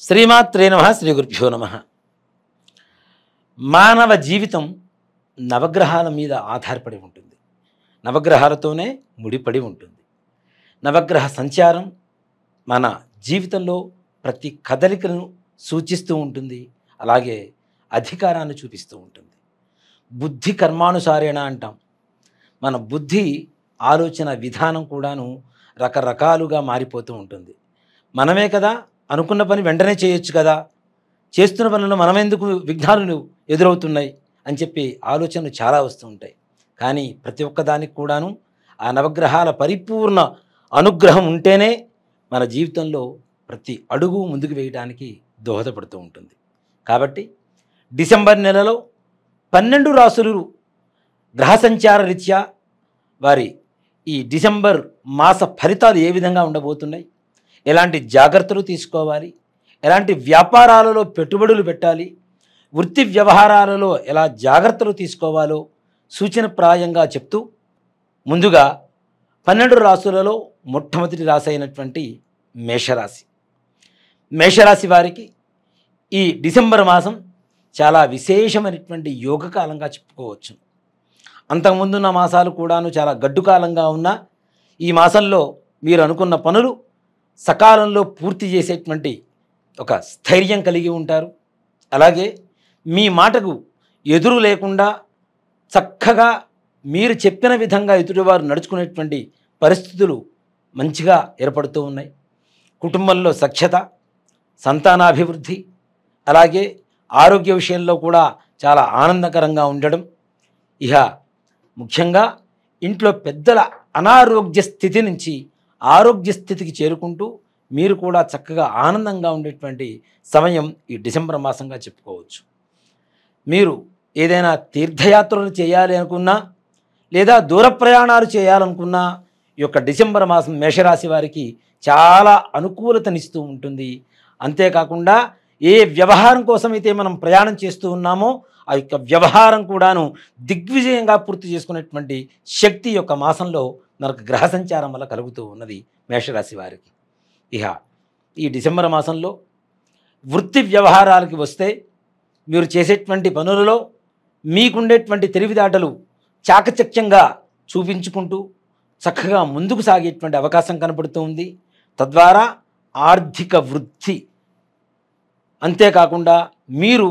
శ్రీమాత్రే నమః శ్రీ గురుభ్యో నమః. మానవ జీవితం నవగ్రహాల మీద ఆధారపడి ఉంటుంది. నవగ్రహాలతోనే ముడిపడి ఉంటుంది. నవగ్రహ సంచారం మన జీవితంలో ప్రతి కదలికను సూచిస్తూ ఉంటుంది. అలాగే అధికారాన్ని చూపిస్తూ ఉంటుంది. బుద్ధి కర్మానుసారేణ అంటాం. మన బుద్ధి ఆలోచన విధానం కూడాను రకరకాలుగా మారిపోతూ ఉంటుంది. మనమే కదా అనుకున్న పని వెంటనే చేయొచ్చు కదా, చేస్తున్న పనుల్లో మనమెందుకు విఘ్నాలు ఎదురవుతున్నాయి అని చెప్పి ఆలోచనలు చాలా వస్తూ ఉంటాయి. కానీ ప్రతి ఒక్కదానికి కూడాను ఆ నవగ్రహాల పరిపూర్ణ అనుగ్రహం ఉంటేనే మన జీవితంలో ప్రతి అడుగు ముందుకు వేయడానికి దోహదపడుతూ ఉంటుంది. కాబట్టి డిసెంబర్ నెలలో 12 రాసులు గ్రహ సంచార రీత్యా వారి ఈ డిసెంబర్ మాస ఫలితాలు ఏ విధంగా ఉండబోతున్నాయి, ఎలాంటి జాగ్రత్తలు తీసుకోవాలి, ఎలాంటి వ్యాపారాలలో పెట్టుబడులు పెట్టాలి, వృత్తి వ్యవహారాలలో ఎలా జాగ్రత్తలు తీసుకోవాలో సూచనప్రాయంగా చెప్తూ, ముందుగా 12 రాశులలో మొట్టమొదటి రాశి అయినటువంటి మేషరాశి. మేషరాశి వారికి ఈ డిసెంబర్ మాసం చాలా విశేషమైనటువంటి యోగకాలంగా చెప్పుకోవచ్చు. అంతకుముందున్న మాసాలు కూడాను చాలా గడ్డుకాలంగా ఉన్న ఈ మాసంలో మీరు అనుకున్న పనులు సకాలంలో పూర్తి చేసేటువంటి ఒక స్థైర్యం కలిగి ఉంటారు. అలాగే మీ మాటకు ఎదురు లేకుండా చక్కగా మీరు చెప్పిన విధంగా ఎదుటివారు నడుచుకునేటువంటి పరిస్థితులు మంచిగా ఏర్పడుతూ ఉన్నాయి. కుటుంబంలో సఖ్యత, సంతానాభివృద్ధి, అలాగే ఆరోగ్య విషయంలో కూడా చాలా ఆనందకరంగా ఉండడం, ఇహ ముఖ్యంగా ఇంట్లో పెద్దల అనారోగ్య స్థితి నుంచి ఆరోగ్య స్థితికి చేరుకుంటూ మీరు కూడా చక్కగా ఆనందంగా ఉండేటువంటి సమయం ఈ డిసెంబర్ మాసంగా చెప్పుకోవచ్చు. మీరు ఏదైనా తీర్థయాత్రలు చేయాలి అనుకున్నా, లేదా దూర ప్రయాణాలు చేయాలనుకున్నా ఈ యొక్క డిసెంబర్ మాసం మేషరాశి వారికి చాలా అనుకూలతనిస్తూ ఉంటుంది. అంతేకాకుండా ఏ వ్యవహారం కోసమైతే మనం ప్రయాణం చేస్తూ ఉన్నామో ఆ యొక్క వ్యవహారం కూడాను దిగ్విజయంగా పూర్తి చేసుకునేటువంటి శక్తి యొక్క మాసంలో మనకు గ్రహ సంచారం వల్ల కలుగుతూ ఉన్నది మేషరాశి వారికి. ఇహ ఈ డిసెంబర్ మాసంలో వృత్తి వ్యవహారాలకి వస్తే, మీరు చేసేటువంటి పనులలో మీకుండేటువంటి తెలివితేటలు చాకచక్యంగా చూపించుకుంటూ చక్కగా ముందుకు సాగేటువంటి అవకాశం కనపడుతూ ఉంది. తద్వారా ఆర్థిక వృద్ధి, అంతేకాకుండా మీరు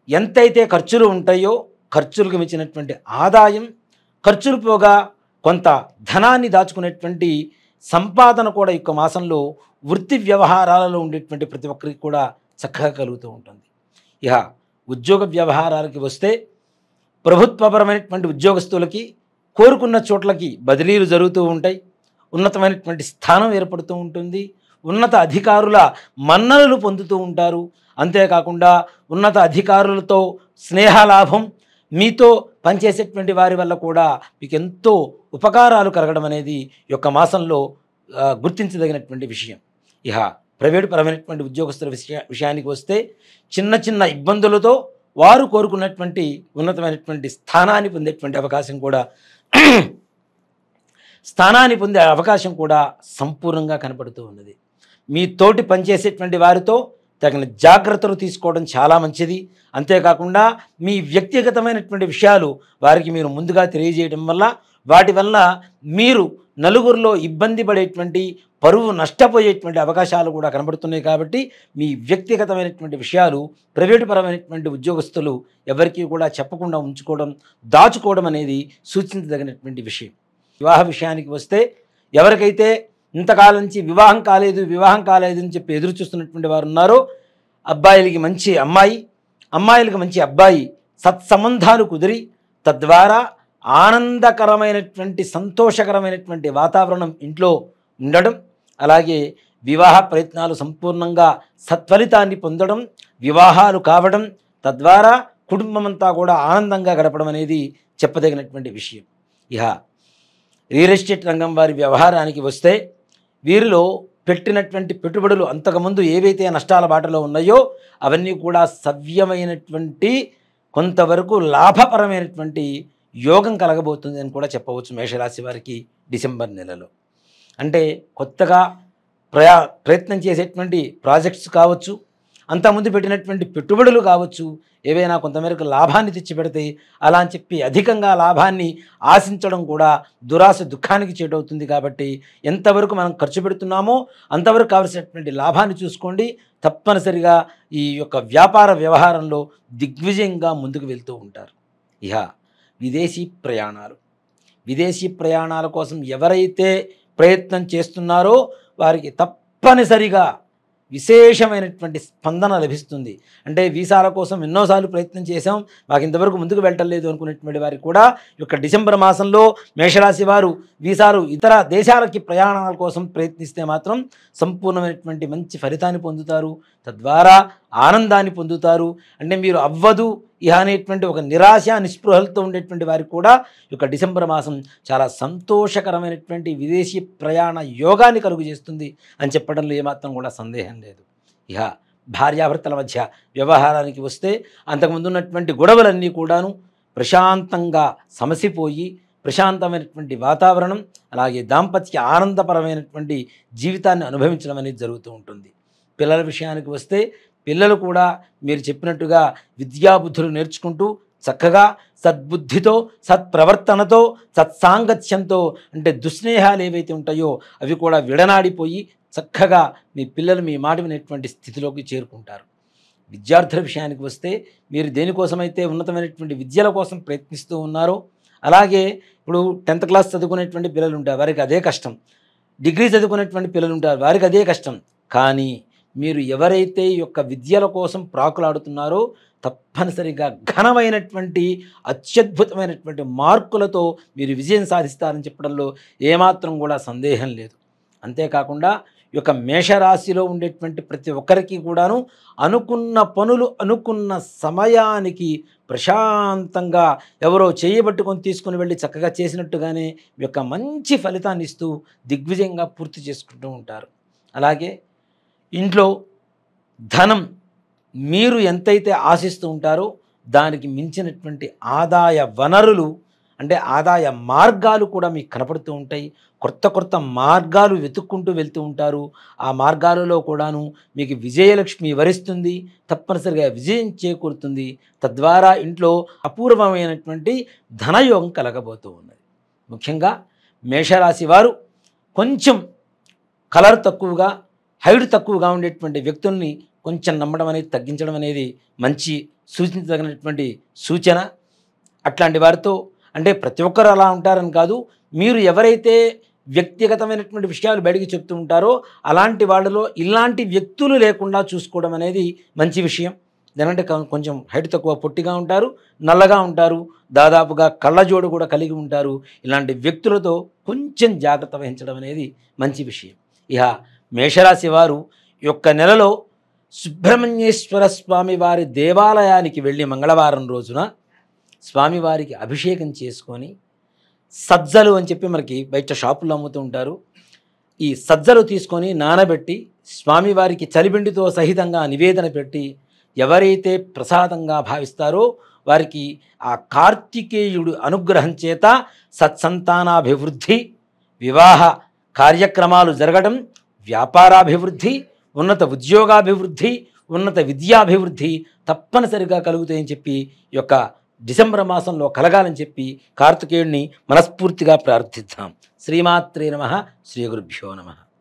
ఎంతైతే ఖర్చులు ఉంటాయో ఖర్చులకు మించినటువంటి ఆదాయం, ఖర్చులు పోగా కొంత ధనాన్ని దాచుకునేటువంటి సంపాదన కూడా ఈ మాసంలో వృత్తి వ్యవహారాలలో ఉండేటువంటి ప్రతి ఒక్కరికి కూడా చక్కగా కలుగుతూ ఉంటుంది. ఇక ఉద్యోగ వ్యవహారాలకి వస్తే, ప్రభుత్వపరమైనటువంటి ఉద్యోగస్తులకి కోరుకున్న చోట్లకి బదిలీలు జరుగుతూ ఉంటాయి. ఉన్నతమైనటువంటి స్థానం ఏర్పడుతూ ఉంటుంది. ఉన్నత అధికారుల మన్ననలు పొందుతూ ఉంటారు. అంతేకాకుండా ఉన్నత అధికారులతో స్నేహలాభం, మీతో పనిచేసేటువంటి వారి వల్ల కూడా మీకు ఎంతో ఉపకారాలు కలగడం అనేది ఈ యొక్క మాసంలో గుర్తించదగినటువంటి విషయం. ఇహ ప్రైవేటు పరమైనటువంటి ఉద్యోగస్తుల విషయానికి వస్తే, చిన్న చిన్న ఇబ్బందులతో వారు కోరుకున్నటువంటి ఉన్నతమైనటువంటి స్థానాన్ని పొందే అవకాశం కూడా సంపూర్ణంగా కనపడుతూ ఉన్నది. మీ తోటి పనిచేసేటువంటి వారితో తగిన జాగ్రత్తలు తీసుకోవడం చాలా మంచిది. అంతేకాకుండా మీ వ్యక్తిగతమైనటువంటి విషయాలు వారికి మీరు ముందుగా తెలియజేయడం వల్ల, వాటి వల్ల మీరు నలుగురిలో ఇబ్బంది పడేటువంటి, పరువు నష్టపోయేటువంటి అవకాశాలు కూడా కనబడుతున్నాయి. కాబట్టి మీ వ్యక్తిగతమైనటువంటి విషయాలు ప్రైవేటు పరమైనటువంటి ఉద్యోగస్తులు ఎవరికీ కూడా చెప్పకుండా ఉంచుకోవడం, దాచుకోవడం అనేది సూచించదగినటువంటి విషయం. వివాహ విషయానికి వస్తే, ఎవరికైతే ఇంతకాలం నుంచి వివాహం కాలేదు అని చెప్పి ఎదురు చూస్తున్నటువంటి వారు ఉన్నారో, అబ్బాయిలకి మంచి అమ్మాయి, అమ్మాయిలకి మంచి అబ్బాయి సత్సంబంధాలు కుదిరి, తద్వారా ఆనందకరమైనటువంటి సంతోషకరమైనటువంటి వాతావరణం ఇంట్లో ఉండడం, అలాగే వివాహ ప్రయత్నాలు సంపూర్ణంగా సత్ఫలితాన్ని పొందడం, వివాహాలు కావడం, తద్వారా కుటుంబమంతా కూడా ఆనందంగా గడపడం అనేది చెప్పదగినటువంటి విషయం. ఇహ రియల్ ఎస్టేట్ రంగం వారి వ్యవహారానికి వస్తే, వీరిలో పెట్టినటువంటి పెట్టుబడులు అంతకుముందు ఏవైతే నష్టాల బాటలో ఉన్నాయో అవన్నీ కూడా సవ్యమైనటువంటి, కొంతవరకు లాభపరమైనటువంటి యోగం కలగబోతుంది అని కూడా చెప్పవచ్చు మేషరాశి వారికి డిసెంబర్ నెలలో. అంటే కొత్తగా ప్రయత్నం చేసేటువంటి ప్రాజెక్ట్స్ కావచ్చు, అంతకుముందు పెట్టినటువంటి పెట్టుబడులు కావచ్చు, ఏవైనా కొంతమేరకు లాభాన్ని తెచ్చిపెడతాయి. అలా అని చెప్పి అధికంగా లాభాన్ని ఆశించడం కూడా దురాశ దుఃఖానికి చేటవుతుంది. కాబట్టి ఎంతవరకు మనం ఖర్చు పెడుతున్నామో అంతవరకు కావలసినటువంటి లాభాన్ని చూసుకోండి. తప్పనిసరిగా ఈ యొక్క వ్యాపార వ్యవహారంలో దిగ్విజయంగా ముందుకు వెళ్తూ ఉంటారు. ఇహ విదేశీ ప్రయాణాల కోసం ఎవరైతే ప్రయత్నం చేస్తున్నారో వారికి తప్పనిసరిగా విశేషమైనటువంటి స్పందన లభిస్తుంది. అంటే వీసాల కోసం ఎన్నోసార్లు ప్రయత్నం చేశాం, మాకు ఇంతవరకు ముందుకు వెళ్ళలేదు అనుకునేటువంటి వారికి కూడా ఈ యొక్క డిసెంబర్ మాసంలో మేషరాశి వారు వీసాలు ఇతర దేశాలకి ప్రయాణాల కోసం ప్రయత్నిస్తే మాత్రం సంపూర్ణమైనటువంటి మంచి ఫలితాన్ని పొందుతారు. తద్వారా ఆనందాన్ని పొందుతారు. అంటే మీరు అవ్వదు ఇహ అనేటువంటి ఒక నిరాశ నిస్పృహలతో ఉండేటువంటి వారికి కూడా ఈ యొక్క డిసెంబర్ మాసం చాలా సంతోషకరమైనటువంటి విదేశీ ప్రయాణ యోగాన్ని కలుగు చేస్తుంది అని చెప్పడంలో ఏమాత్రం కూడా సందేహం లేదు. ఇహ భార్యాభర్తల మధ్య వ్యవహారానికి వస్తే అంతకుముందు ఉన్నటువంటి గొడవలన్నీ కూడాను ప్రశాంతంగా సమసిపోయి ప్రశాంతమైనటువంటి వాతావరణం, అలాగే దాంపత్య ఆనందపరమైనటువంటి జీవితాన్ని అనుభవించడం అనేది జరుగుతూ ఉంటుంది. పిల్లల విషయానికి వస్తే పిల్లలు కూడా మీరు చెప్పినట్టుగా విద్యాబుద్ధులు నేర్చుకుంటూ చక్కగా సద్బుద్ధితో, సత్ప్రవర్తనతో, సత్సాంగత్యంతో, అంటే దుస్నేహాలు ఏవైతే ఉంటాయో అవి కూడా విడనాడిపోయి చక్కగా మీ పిల్లలు మీ మాట వినేటువంటి స్థితిలోకి చేరుకుంటారు. విద్యార్థుల విషయానికి వస్తే మీరు దేనికోసమైతే ఉన్నతమైనటువంటి విద్యల కోసం ప్రయత్నిస్తూ ఉన్నారో, అలాగే ఇప్పుడు 10th క్లాస్ చదువుకునేటువంటి పిల్లలు ఉంటారు, వారికి అదే కష్టం. డిగ్రీ చదువుకునేటువంటి పిల్లలు ఉంటారు, వారికి అదే కష్టం. కానీ మీరు ఎవరైతే ఈ యొక్క విద్యల కోసం ప్రాకులాడుతున్నారో తప్పనిసరిగా ఘనమైనటువంటి అత్యద్భుతమైనటువంటి మార్కులతో మీరు విజయం సాధిస్తారని చెప్పడంలో ఏమాత్రం కూడా సందేహం లేదు. అంతేకాకుండా ఈ యొక్క మేషరాశిలో ఉండేటువంటి ప్రతి ఒక్కరికి కూడాను అనుకున్న పనులు అనుకున్న సమయానికి ప్రశాంతంగా ఎవరో చేయబట్టుకొని తీసుకుని వెళ్ళి చక్కగా చేసినట్టుగానే ఈ యొక్క మంచి ఫలితాన్ని ఇస్తూ దిగ్విజయంగా పూర్తి చేసుకుంటూ ఉంటారు. అలాగే ఇంట్లో ధనం మీరు ఎంతైతే ఆశిస్తూ ఉంటారో దానికి మించినటువంటి ఆదాయ వనరులు, అంటే ఆదాయ మార్గాలు కూడా మీకు కనపడుతూ ఉంటాయి. కొత్త మార్గాలు వెతుక్కుంటూ వెళ్తూ ఉంటారు. ఆ మార్గాలలో కూడాను మీకు విజయలక్ష్మి వరిస్తుంది, తప్పనిసరిగా విజయం చేకూరుతుంది. తద్వారా ఇంట్లో అపూర్వమైనటువంటి ధనయోగం కలగబోతూ ఉన్నది. ముఖ్యంగా మేషరాశి వారు కొంచెం కలర్ తక్కువగా, హైట్ తక్కువగా ఉండేటువంటి వ్యక్తుల్ని కొంచెం నమ్మడం అనేది తగ్గించడం అనేది మంచి సూచించదగినటువంటి సూచన. అట్లాంటి వారితో, అంటే ప్రతి ఒక్కరు అలా ఉంటారని కాదు, మీరు ఎవరైతే వ్యక్తిగతమైనటువంటి విషయాలు బయటికి చెప్తూ ఉంటారో అలాంటి వాళ్ళలో ఇలాంటి వ్యక్తులు లేకుండా చూసుకోవడం అనేది మంచి విషయం. ఎందుకంటే కొంచెం హైట్ తక్కువ, పొట్టిగా ఉంటారు, నల్లగా ఉంటారు, దాదాపుగా కళ్ళజోడు కూడా కలిగి ఉంటారు. ఇలాంటి వ్యక్తులతో కొంచెం జాగ్రత్త వహించడం అనేది మంచి విషయం. ఇక మేషరాశి వారు ఈ యొక్క నెలలో సుబ్రహ్మణ్యేశ్వర స్వామి వారి దేవాలయానికి వెళ్ళి మంగళవారం రోజున స్వామివారికి అభిషేకం చేసుకొని సజ్జలు అని చెప్పి మనకి బయట షాపుల్లో అమ్ముతూ ఉంటారు. ఈ సజ్జలు తీసుకొని నానబెట్టి స్వామివారికి చలిబిండితో సహితంగా నివేదన పెట్టి ఎవరైతే ప్రసాదంగా భావిస్తారో వారికి ఆ కార్తికేయుడు అనుగ్రహం చేత సత్సంతానాభివృద్ధి, వివాహ కార్యక్రమాలు జరగడం, వ్యాపారాభివృద్ధి, ఉన్నత ఉద్యోగాభివృద్ధి, ఉన్నత విద్యాభివృద్ధి తప్పనిసరిగా కలుగుతాయని చెప్పి ఈ యొక్క డిసెంబర్ మాసంలో కలగాలని చెప్పి కార్తికేయుడిని మనస్ఫూర్తిగా ప్రార్థిద్దాం. శ్రీమాత్రే నమః. శ్రీ గురుభ్యో నమః.